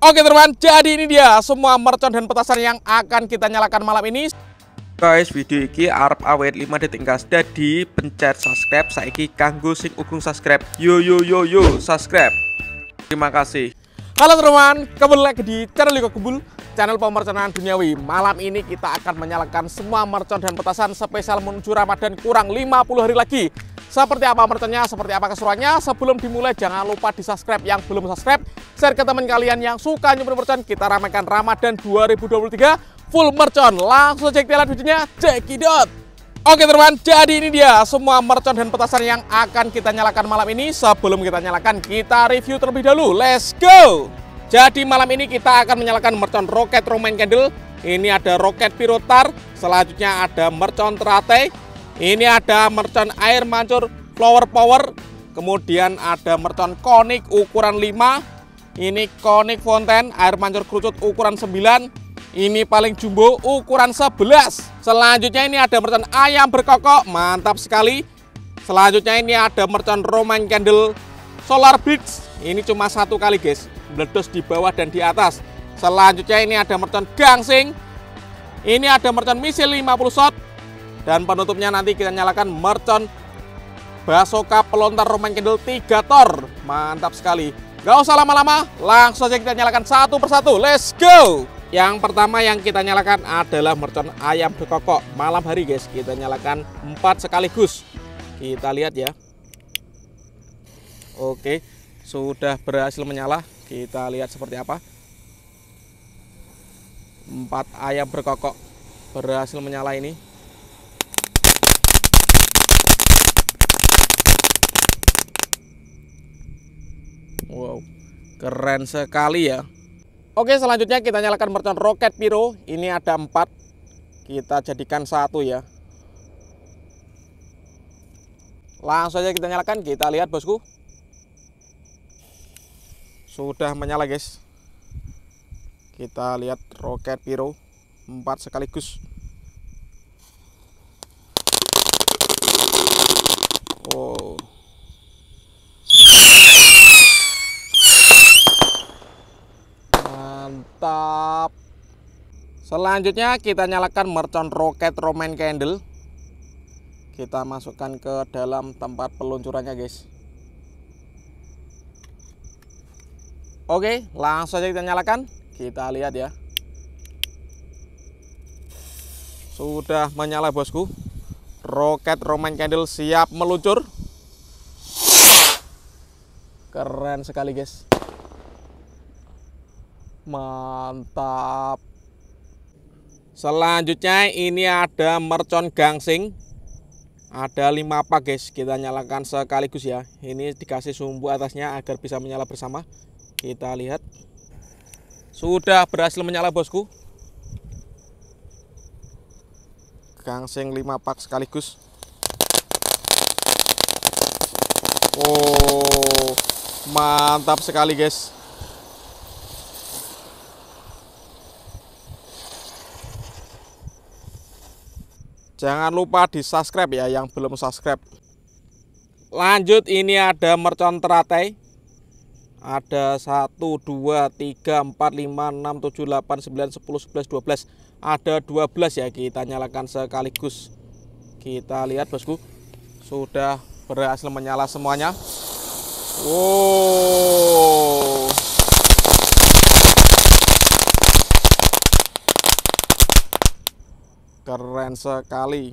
Oke teman, jadi ini dia semua mercon dan petasan yang akan kita nyalakan malam ini. Guys, video ini arep awet 5 detik gas. Jadi pencet subscribe saiki kanggo sing ugung subscribe. Yo subscribe. Terima kasih. Halo teman, kembali lagi di channel Liko Gembul, channel pemerconan duniawi. Malam ini kita akan menyalakan semua mercon dan petasan spesial menuju Ramadan, kurang 50 hari lagi. Seperti apa merconnya, seperti apa keseruannya. Sebelum dimulai jangan lupa di subscribe yang belum subscribe, share ke teman kalian yang suka nyumbur mercon. Kita ramaikan Ramadan 2023 full mercon. Langsung cek lihat videonya, cekidot. Oke teman, jadi ini dia semua mercon dan petasan yang akan kita nyalakan malam ini. Sebelum kita nyalakan, kita review terlebih dahulu. Let's go. Jadi malam ini kita akan menyalakan mercon roket Roman Candle. Ini ada roket pirotar. Selanjutnya ada mercon teratai. Ini ada mercon air mancur flower power. Kemudian ada mercon konik ukuran 5. Ini konik fonten air mancur kerucut ukuran 9. Ini paling jumbo ukuran 11. Selanjutnya ini ada mercon ayam berkokok, mantap sekali. Selanjutnya ini ada mercon Roman Candle Solar Blitz. Ini cuma satu kali guys, meledos di bawah dan di atas. Selanjutnya ini ada mercon gangsing. Ini ada mercon misil 50 shot. Dan penutupnya nanti kita nyalakan mercon basoka pelontar Roman Candle 3 tor. Mantap sekali. Gak usah lama-lama, langsung saja kita nyalakan satu persatu. Let's go. Yang pertama yang kita nyalakan adalah mercon ayam berkokok. Malam hari guys, kita nyalakan 4 sekaligus. Kita lihat ya. Oke, sudah berhasil menyala. Kita lihat seperti apa. 4 ayam berkokok berhasil menyala ini. Wow, keren sekali ya. Oke, selanjutnya kita nyalakan mercon roket piro. Ini ada 4. Kita jadikan 1 ya. Langsung aja kita nyalakan. Kita lihat bosku. Sudah menyala guys. Kita lihat roket piro 4 sekaligus. Oh. Mantap. Selanjutnya kita nyalakan mercon roket Roman Candle. Kita masukkan ke dalam tempat peluncurannya guys. Oke, langsung aja kita nyalakan. Kita lihat ya. Sudah menyala bosku. Roket Roman Candle siap meluncur. Keren sekali guys. Mantap. Selanjutnya ini ada mercon gangsing. Ada 5 pak guys. Kita nyalakan sekaligus ya. Ini dikasih sumbu atasnya agar bisa menyala bersama. Kita lihat. Sudah berhasil menyala bosku. Gangsing 5 pak sekaligus. Oh, mantap sekali guys. Jangan lupa di subscribe ya yang belum subscribe. Lanjut, ini ada mercon teratai. Ada 1, 2, 3, 4, 5, 6, 7, 8, 9, 10, 11, 12. Ada 12 ya, kita nyalakan sekaligus. Kita lihat bosku. Sudah berhasil menyala semuanya. Wow. Keren sekali.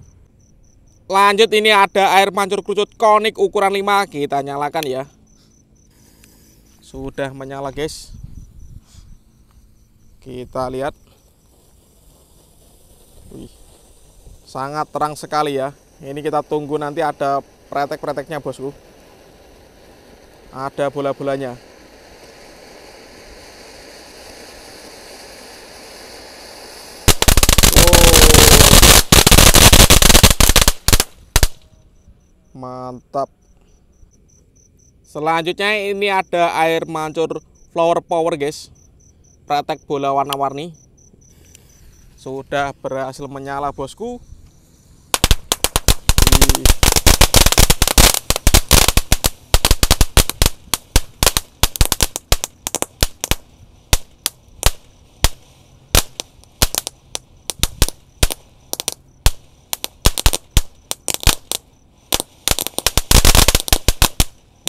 Lanjut, ini ada air mancur kerucut konik ukuran 5. Kita nyalakan ya. Sudah menyala guys. Kita lihat. Wih, sangat terang sekali ya. Ini kita tunggu nanti ada pretek-preteknya bosku. Ada bola-bolanya. Mantap. Selanjutnya ini ada air mancur flower power guys. Pretek bola warna-warni. Sudah berhasil menyala bosku.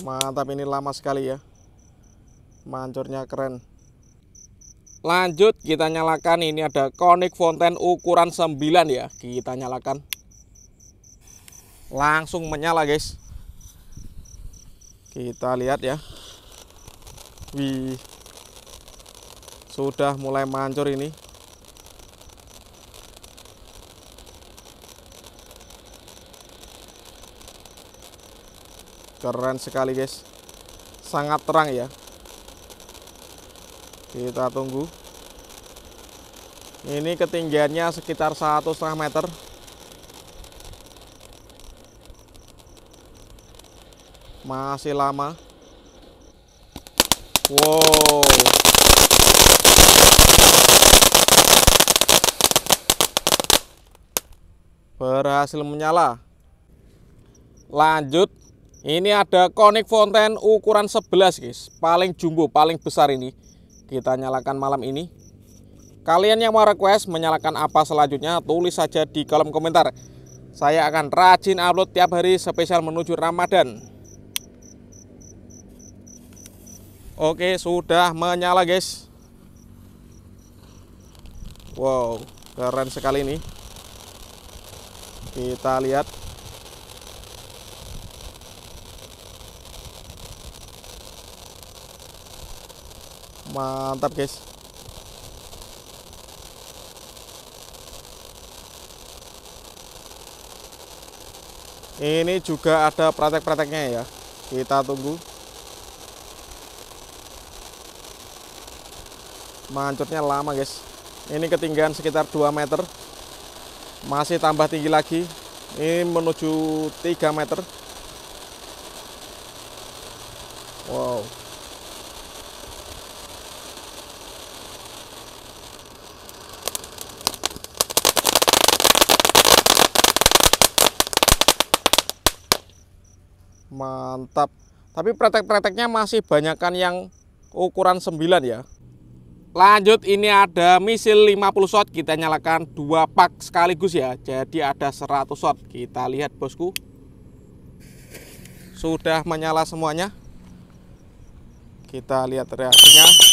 Mantap, ini lama sekali ya. Mancurnya keren. Lanjut kita nyalakan, ini ada Konik Fonten ukuran 9 ya. Kita nyalakan. Langsung menyala guys. Kita lihat ya. Wih. Sudah mulai mancur ini. Keren sekali guys. Sangat terang ya. Kita tunggu. Ini ketinggiannya sekitar 1,5 meter. Masih lama. Wow. Berhasil menyala. Lanjut. Ini ada Konik Fonten ukuran 11 guys. Paling jumbo, paling besar ini. Kita nyalakan malam ini. Kalian yang mau request menyalakan apa selanjutnya, tulis saja di kolom komentar. Saya akan rajin upload tiap hari spesial menuju Ramadan. Oke, sudah menyala guys. Wow, keren sekali ini. Kita lihat. Mantap guys. Ini juga ada praktek-prakteknya ya. Kita tunggu. Mancurnya lama guys. Ini ketinggian sekitar 2 meter. Masih tambah tinggi lagi. Ini menuju 3 meter. Wow. Mantap. Tapi praktek-prakteknya masih banyakkan yang ukuran 9 ya. Lanjut, ini ada misil 50 shot. Kita nyalakan 2 pak sekaligus ya. Jadi ada 100 shot. Kita lihat bosku. Sudah menyala semuanya. Kita lihat reaksinya.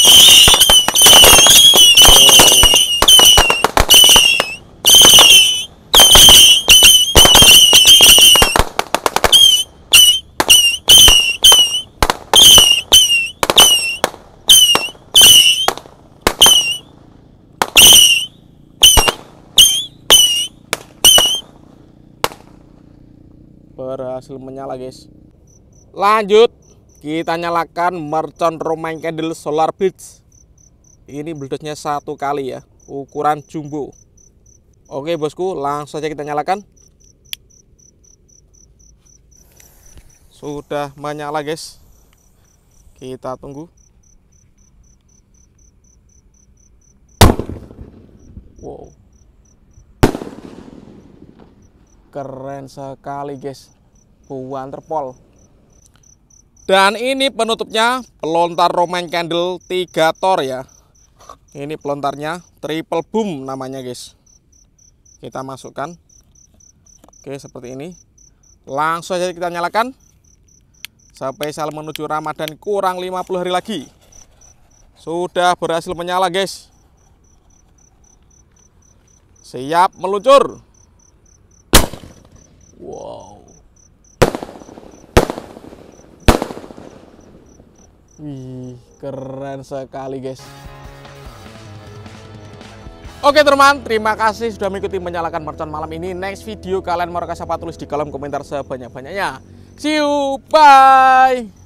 Berhasil menyala guys. Lanjut kita nyalakan Mercon Romain Candle Solar Blitz. Ini meledosnya 1 kali ya, ukuran jumbo. Oke bosku, langsung saja kita nyalakan. Sudah menyala guys. Kita tunggu. Wow, keren sekali guys, buah terpol. Dan ini penutupnya pelontar Romain Candle 3 tor ya. Ini pelontarnya triple boom namanya guys. Kita masukkan. Oke, seperti ini. Langsung saja kita nyalakan. Spesial menuju Ramadan kurang 50 hari lagi. Sudah berhasil menyala guys. Siap meluncur. Wow. Wih, keren sekali guys. Oke teman, terima kasih sudah mengikuti menyalakan mercon malam ini. Next video kalian mau request apa, tulis di kolom komentar sebanyak-banyaknya. See you, bye.